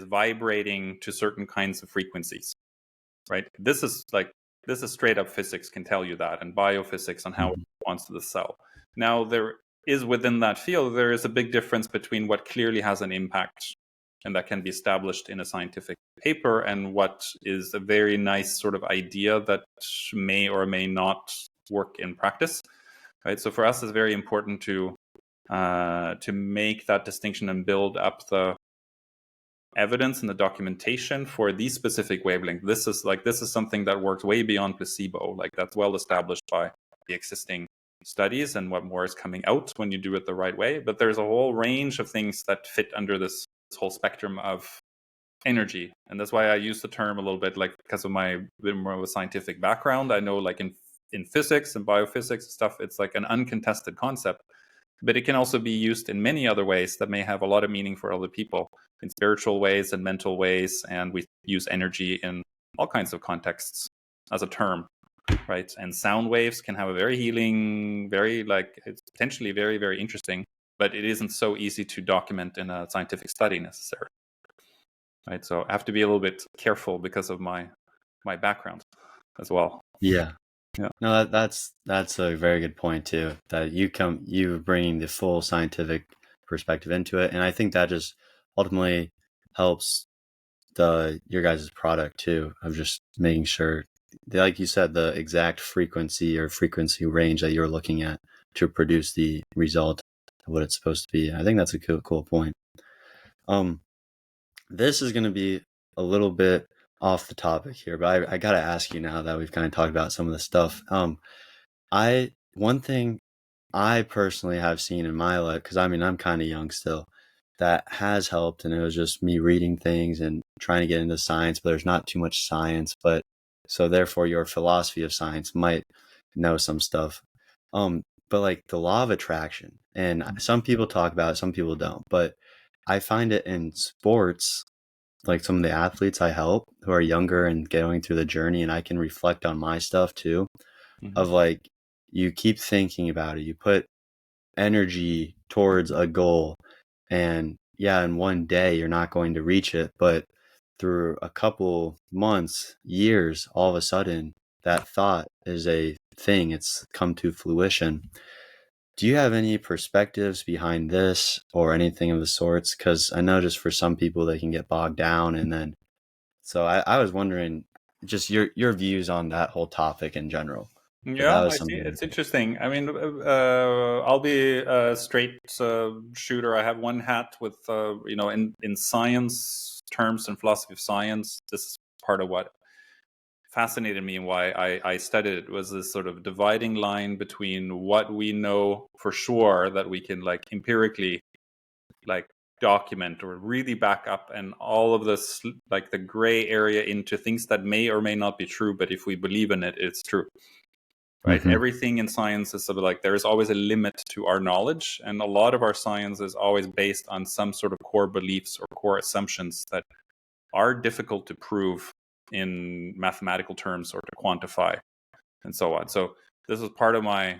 vibrating to certain kinds of frequencies, right? This is straight up physics can tell you that, and biophysics on how it responds to the cell. Now there is within that field, there is a big difference between what clearly has an impact and that can be established in a scientific paper, and what is a very nice sort of idea that may or may not work in practice, right? So for us, it's very important to make that distinction and build up the evidence and the documentation for these specific wavelengths. This is something that works way beyond placebo. Like that's well established by the existing studies and what more is coming out when you do it the right way. But there's a whole range of things that fit under this whole spectrum of energy, and that's why I use the term a little bit, like because of my bit more of a scientific background. I know, like in physics and biophysics and stuff, it's like an uncontested concept, but it can also be used in many other ways that may have a lot of meaning for other people, in spiritual ways and mental ways, and we use energy in all kinds of contexts as a term, right? And sound waves can have a very healing, very like it's potentially very, very interesting, but it isn't so easy to document in a scientific study necessarily, right? So I have to be a little bit careful because of my background as well. yeah, Yeah. no, that's a very good point too, that you bringing the full scientific perspective into it. And I think that just ultimately helps your guys' product too, of just making sure, like you said, the exact frequency or frequency range that you're looking at to produce the result of what it's supposed to be. I think that's a cool point. This is going to be a little bit off the topic here, but I got to ask you now that we've kind of talked about some of the stuff. One thing I personally have seen in my life, because I mean, I'm kind of young still, that has helped. And it was just me reading things and trying to get into science, but there's not too much science. But so therefore your philosophy of science might know some stuff. But like the law of attraction, and some people talk about it, some people don't, but I find it in sports, like some of the athletes I help who are younger and going through the journey, and I can reflect on my stuff too, Mm-hmm. of like, you keep thinking about it, you put energy towards a goal, and yeah, in one day you're not going to reach it, but through a couple months, years, all of a sudden that thought is a thing, it's come to fruition. Do you have any perspectives behind this or anything of the sorts? Because I know just for some people they can get bogged down, and then so I was wondering just your views on that whole topic in general. But that Yeah, was I see. something. It's interesting. I mean, I'll be a straight shooter. I have one hat with, in science terms and philosophy of science. This is part of what fascinated me and why I studied it, was this sort of dividing line between what we know for sure that we can like empirically like document or really back up, and all of this like the gray area into things that may or may not be true, but if we believe in it, it's true. Right? Mm-hmm. Everything in science is sort of like there is always a limit to our knowledge, and a lot of our science is always based on some sort of core beliefs or core assumptions that are difficult to prove in mathematical terms or to quantify and so on. So this was part of my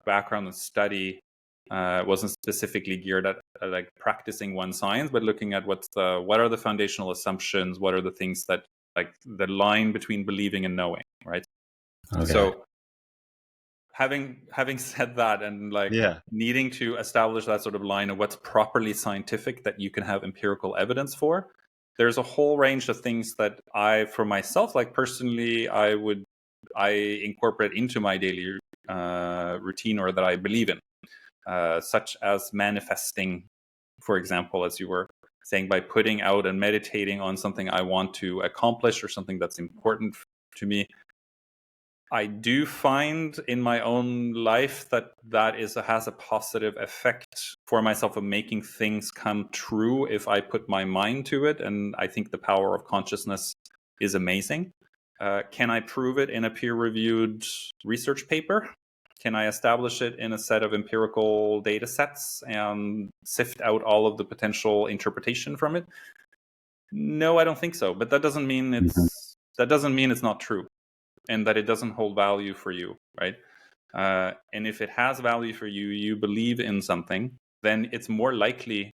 background and study. Wasn't specifically geared at like practicing one science, but looking at what are the foundational assumptions, what are the things that like the line between believing and knowing, right? Okay. So having said that, and like needing to establish that sort of line of what's properly scientific that you can have empirical evidence for, there's a whole range of things that I, for myself, like personally, I incorporate into my daily routine, or that I believe in, such as manifesting, for example, as you were saying, by putting out and meditating on something I want to accomplish or something that's important to me. I do find in my own life that has a positive effect for myself of making things come true if I put my mind to it. And I think the power of consciousness is amazing. Can I prove it in a peer-reviewed research paper? Can I establish it in a set of empirical data sets and sift out all of the potential interpretation from it? No, I don't think so. But that doesn't mean it's not true, and that it doesn't hold value for you, right? And if it has value for you, you believe in something, then it's more likely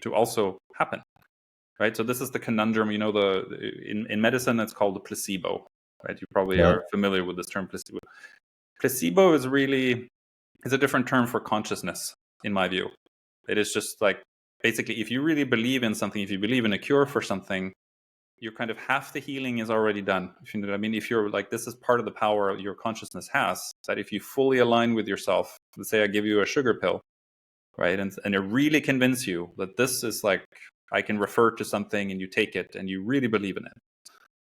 to also happen, right? So this is the conundrum, in medicine, it's called the placebo, right? You probably are familiar with this term, placebo. Placebo is a different term for consciousness, in my view. It is just like, basically, if you really believe in something, if you believe in a cure for something, you're kind of half the healing is already done. If you know what I mean, if you're like, this is part of the power your consciousness has, that if you fully align with yourself, let's say I give you a sugar pill, right? And it really convince you that this is like, I can refer to something, and you take it and you really believe in it,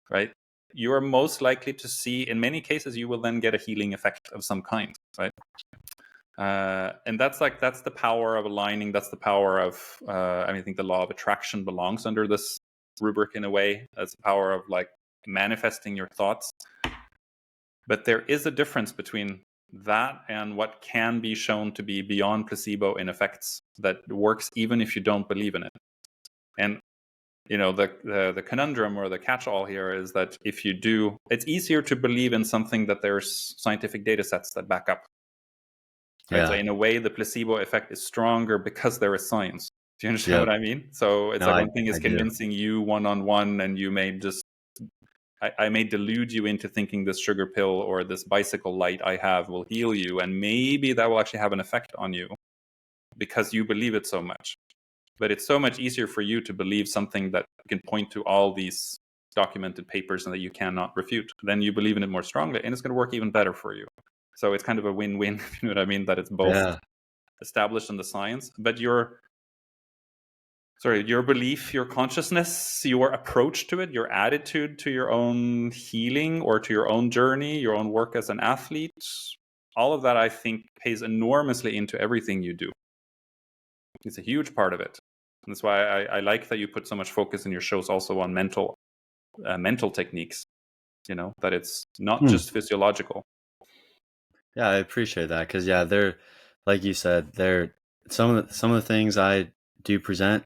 right? You are most likely to see, in many cases, you will then get a healing effect of some kind, right? And that's the power of aligning. That's the power of, I think the law of attraction belongs under this rubric in a way. That's the power of like manifesting your thoughts. But there is a difference between that and what can be shown to be beyond placebo in effects that works even if you don't believe in it. And the conundrum or the catch-all here is that if you do, it's easier to believe in something that there's scientific data sets that back up. Right? Yeah. So in a way, the placebo effect is stronger because there is science. Do you understand what I mean? So it's one thing is convincing you one-on-one, and you may just, I may delude you into thinking this sugar pill or this bicycle light I have will heal you. And maybe that will actually have an effect on you because you believe it so much. But it's so much easier for you to believe something that can point to all these documented papers and that you cannot refute. Then you believe in it more strongly, and it's going to work even better for you. So it's kind of a win-win, if you know what I mean, that it's both established in the science, but your belief, your consciousness, your approach to it, your attitude to your own healing or to your own journey, your own work as an athlete, all of that, I think, pays enormously into everything you do. It's a huge part of it. And that's why I like that you put so much focus in your shows also on mental techniques, that it's not just physiological. Yeah, I appreciate that because they're, like you said, they're some of the things I do present.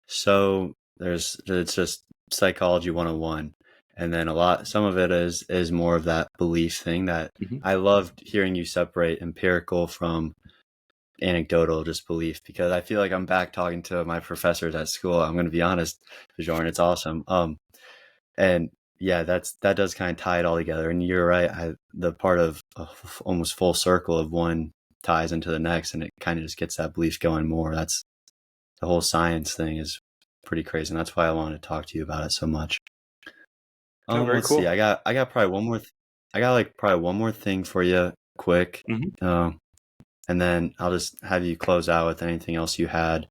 So it's just psychology 101, and then some of it is more of that belief thing that I loved hearing you separate empirical from anecdotal, just belief, because I feel like I'm back talking to my professors at school. I'm going to be honest, Bjørn, it's awesome. And yeah, that does kind of tie it all together. And you're right. The part of almost full circle of one ties into the next, and it kind of just gets that belief going more. That's the whole science thing is pretty crazy. And that's why I wanted to talk to you about it so much. Very cool. See. I got probably one more. I got probably one more thing for you, quick. And then I'll just have you close out with anything else you had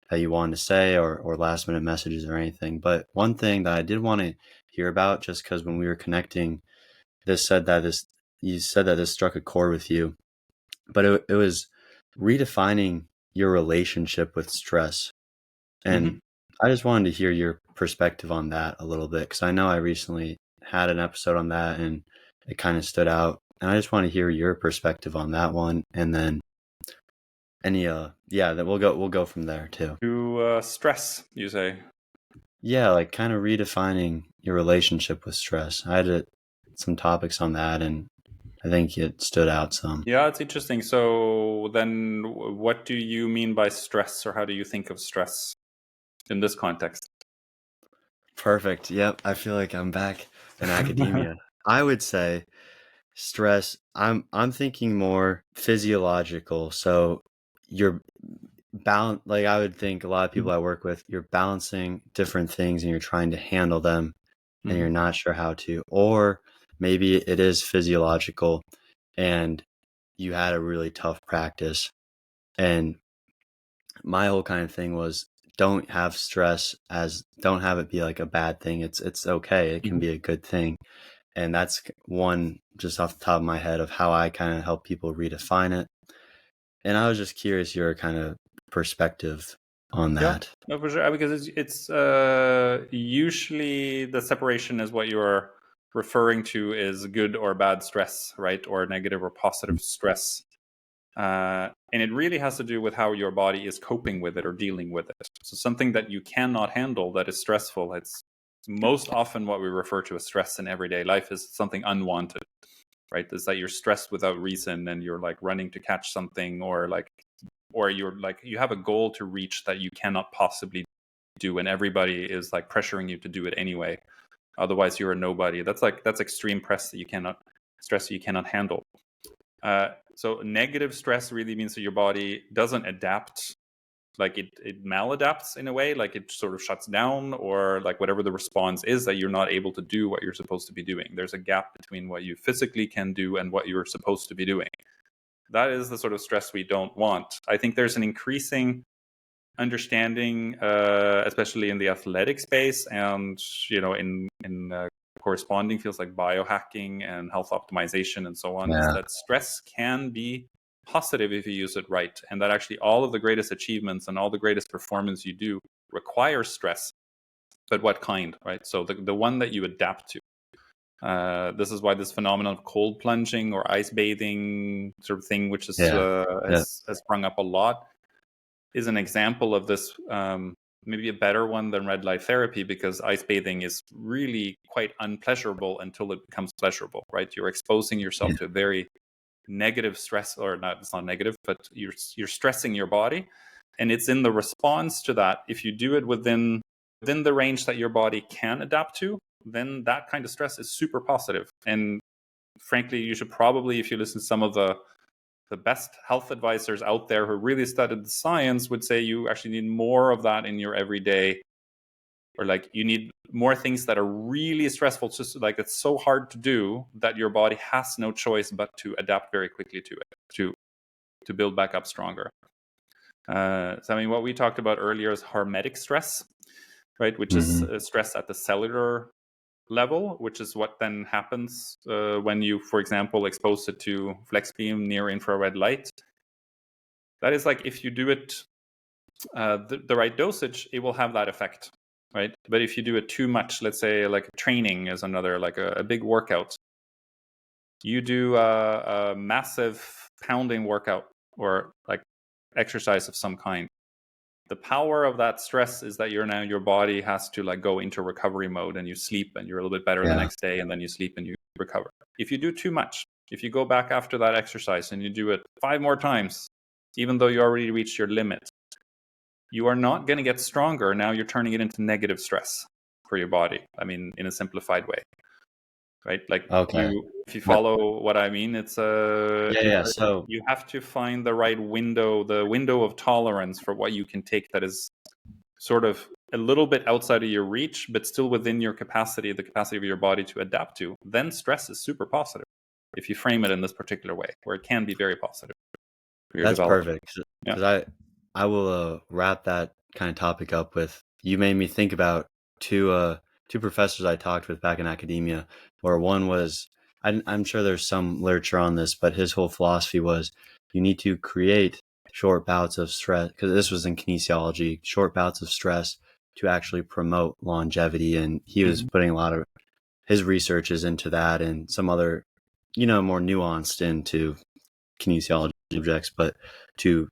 that you wanted to say, or last minute messages or anything. But one thing that I did want to hear about, just because when we were connecting, you said that this struck a chord with you, but it was redefining your relationship with stress. And I just wanted to hear your perspective on that a little bit, because I know I recently had an episode on that and it kind of stood out. And I just want to hear your perspective on that one, and then any then we'll go from there too. To stress, you say? Yeah, like kind of redefining your relationship with stress. I had some topics on that, and I think it stood out some. Yeah, it's interesting. So then what do you mean by stress, or how do you think of stress in this context? Perfect. Yep. I feel like I'm back in academia. I would say stress, I'm thinking more physiological. So you're like I would think a lot of people I work with, you're balancing different things and you're trying to handle them and you're not sure how to. Or maybe it is physiological and you had a really tough practice. And my whole kind of thing was don't have don't have it be like a bad thing. It's okay. It can be a good thing. And that's one just off the top of my head of how I kind of help people redefine it. And I was just curious your kind of perspective on Yeah, that. no, for sure. Because it's usually the separation is what you're referring to is good or bad stress, right? Or negative or positive stress. And it really has to do with how your body is coping with it or dealing with it. So something that you cannot handle that is stressful, it's most often what we refer to as stress in everyday life is something unwanted, right? Is that you're stressed without reason and you're like running to catch something, or you're like you have a goal to reach that you cannot possibly do, and everybody is like pressuring you to do it anyway. Otherwise, you're a nobody. That's extreme stress that you cannot handle. So negative stress really means that your body doesn't adapt, like it maladapts in a way, like it sort of shuts down, or like whatever the response is that you're not able to do what you're supposed to be doing. There's a gap between what you physically can do and what you're supposed to be doing. That is the sort of stress we don't want. I think there's an increasing understanding, especially in the athletic space, and in corresponding fields like biohacking and health optimization and so on, is that stress can be positive if you use it right, and that actually all of the greatest achievements and all the greatest performance you do require stress. But what kind, right? So the one that you adapt to. This is why this phenomenon of cold plunging or ice bathing sort of thing, which has sprung up a lot, is an example of this. Maybe a better one than red light therapy, because ice bathing is really quite unpleasurable until it becomes pleasurable, right? You're exposing yourself to a very negative stress, or not, it's not negative, but you're stressing your body. And it's in the response to that, if you do it within the range that your body can adapt to, then that kind of stress is super positive. And frankly, you should probably, if you listen to some of the best health advisors out there who really studied the science, would say you actually need more of that in your everyday, or like you need more things that are really stressful, just like it's so hard to do that your body has no choice but to adapt very quickly to it, to build back up stronger. So I mean, what we talked about earlier is hormetic stress, right? Which is stress at the cellular level, which is what then happens when you, for example, expose it to flex beam near infrared light. That is like, if you do it the right dosage, it will have that effect, right? But if you do it too much, let's say like training is another, like a big workout, you do a massive pounding workout or like exercise of some kind. The power of that stress is that your body has to like go into recovery mode, and you sleep and you're a little bit better the next day, and then you sleep and you recover. If you do too much, if you go back after that exercise and you do it 5 more times, even though you already reached your limit, you are not going to get stronger. Now you're turning it into negative stress for your body. I mean, in a simplified way, right? Like if you follow what I mean, it's so you have to find the right window, the window of tolerance for what you can take that is sort of a little bit outside of your reach, but still within your capacity, the capacity of your body to adapt to. Then stress is super positive if you frame it in this particular way, where it can be very positive for your development. Perfect, because I will wrap that kind of topic up with, you made me think about two professors I talked with back in academia, where one was, I'm sure there's some literature on this, but his whole philosophy was you need to create short bouts of stress, because this was in kinesiology, short bouts of stress to actually promote longevity. And he was putting a lot of his researches into that, and some other, more nuanced into kinesiology subjects, but to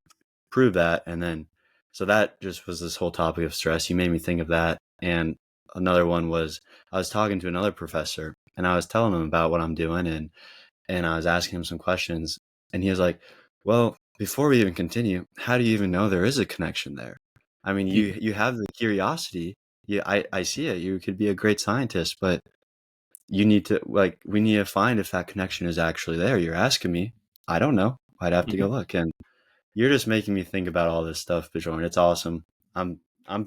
prove that. And then, so that just was this whole topic of stress. You made me think of that. And another one was, I was talking to another professor and I was telling him about what I'm doing, and I was asking him some questions, and he was like, well, before we even continue, how do you even know there is a connection there? I mean, you have the curiosity. Yeah, I see it. You could be a great scientist, but you need to, like, we need to find if that connection is actually there. You're asking me. I don't know. I'd have to go look. And you're just making me think about all this stuff, Bjorn. It's awesome. I'm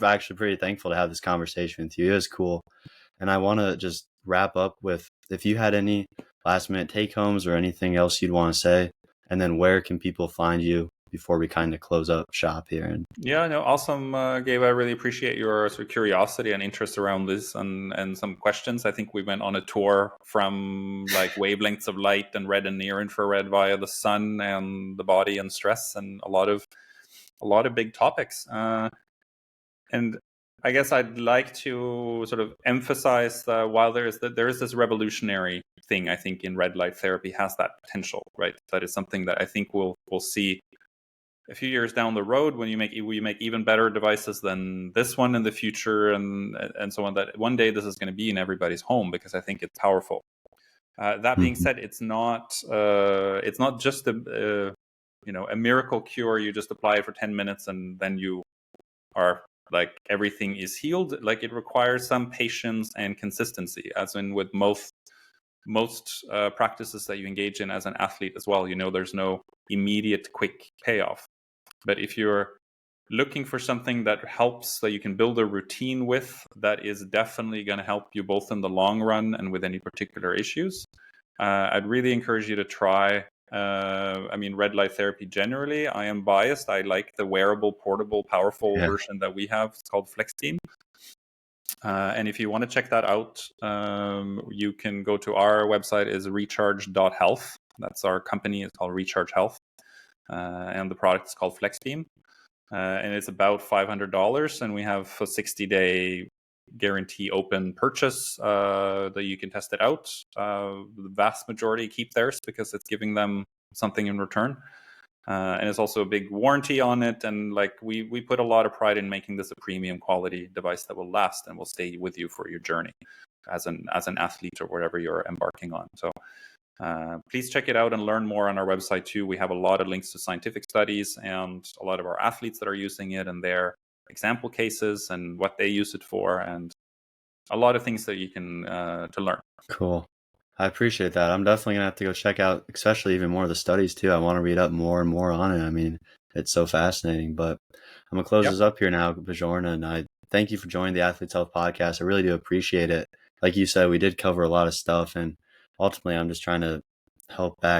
actually pretty thankful to have this conversation with you. It was cool. And I want to just wrap up with, if you had any last minute take homes or anything else you'd want to say, and then where can people find you before we kind of close up shop here? And Yeah, no, awesome, Gabe. I really appreciate your sort of curiosity and interest around this, and some questions. I think we went on a tour from like wavelengths of light and red and near infrared via the sun and the body and stress, and a lot of big topics. And I guess I'd like to sort of emphasize that while there is this revolutionary thing, I think in red light therapy has that potential, right? That is something that I think we'll see a few years down the road when you make even better devices than this one in the future, and so on. That one day this is going to be in everybody's home, because I think it's powerful. That being said, it's not just a miracle cure. You just apply it for 10 minutes and then you are like everything is healed. Like, it requires some patience and consistency, as in with most practices that you engage in as an athlete as well. There's no immediate quick payoff. But if you're looking for something that helps, that you can build a routine with, that is definitely going to help you both in the long run and with any particular issues, I'd really encourage you to try. Red light therapy generally, I am biased. I like the wearable, portable, powerful version that we have. It's called FlexBeam. And if you want to check that out, you can go to our website, is recharge.health. That's our company. It's called Recharge Health. And the product is called FlexBeam. And it's about $500. And we have a 60-day guarantee open purchase that you can test it out. The vast majority keep theirs because it's giving them something in return. And it's also a big warranty on it. And like we put a lot of pride in making this a premium quality device that will last and will stay with you for your journey as an athlete or whatever you're embarking on. So please check it out and learn more on our website too. We have a lot of links to scientific studies and a lot of our athletes that are using it and their example cases and what they use it for, and a lot of things that you can to learn. Cool. I appreciate that. I'm definitely gonna have to go check out, especially even more of the studies too. I want to read up more and more on it. I mean, it's so fascinating. But I'm gonna close this up here now, Bjorn, and I thank you for joining the Athletes Health Podcast. I really do appreciate it. Like you said, we did cover a lot of stuff, and ultimately, I'm just trying to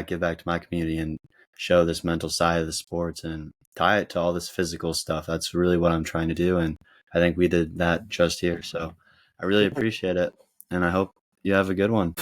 give back to my community and show this mental side of the sports and tie it to all this physical stuff. That's really what I'm trying to do, and I think we did that just here. So I really appreciate it, and I hope you have a good one.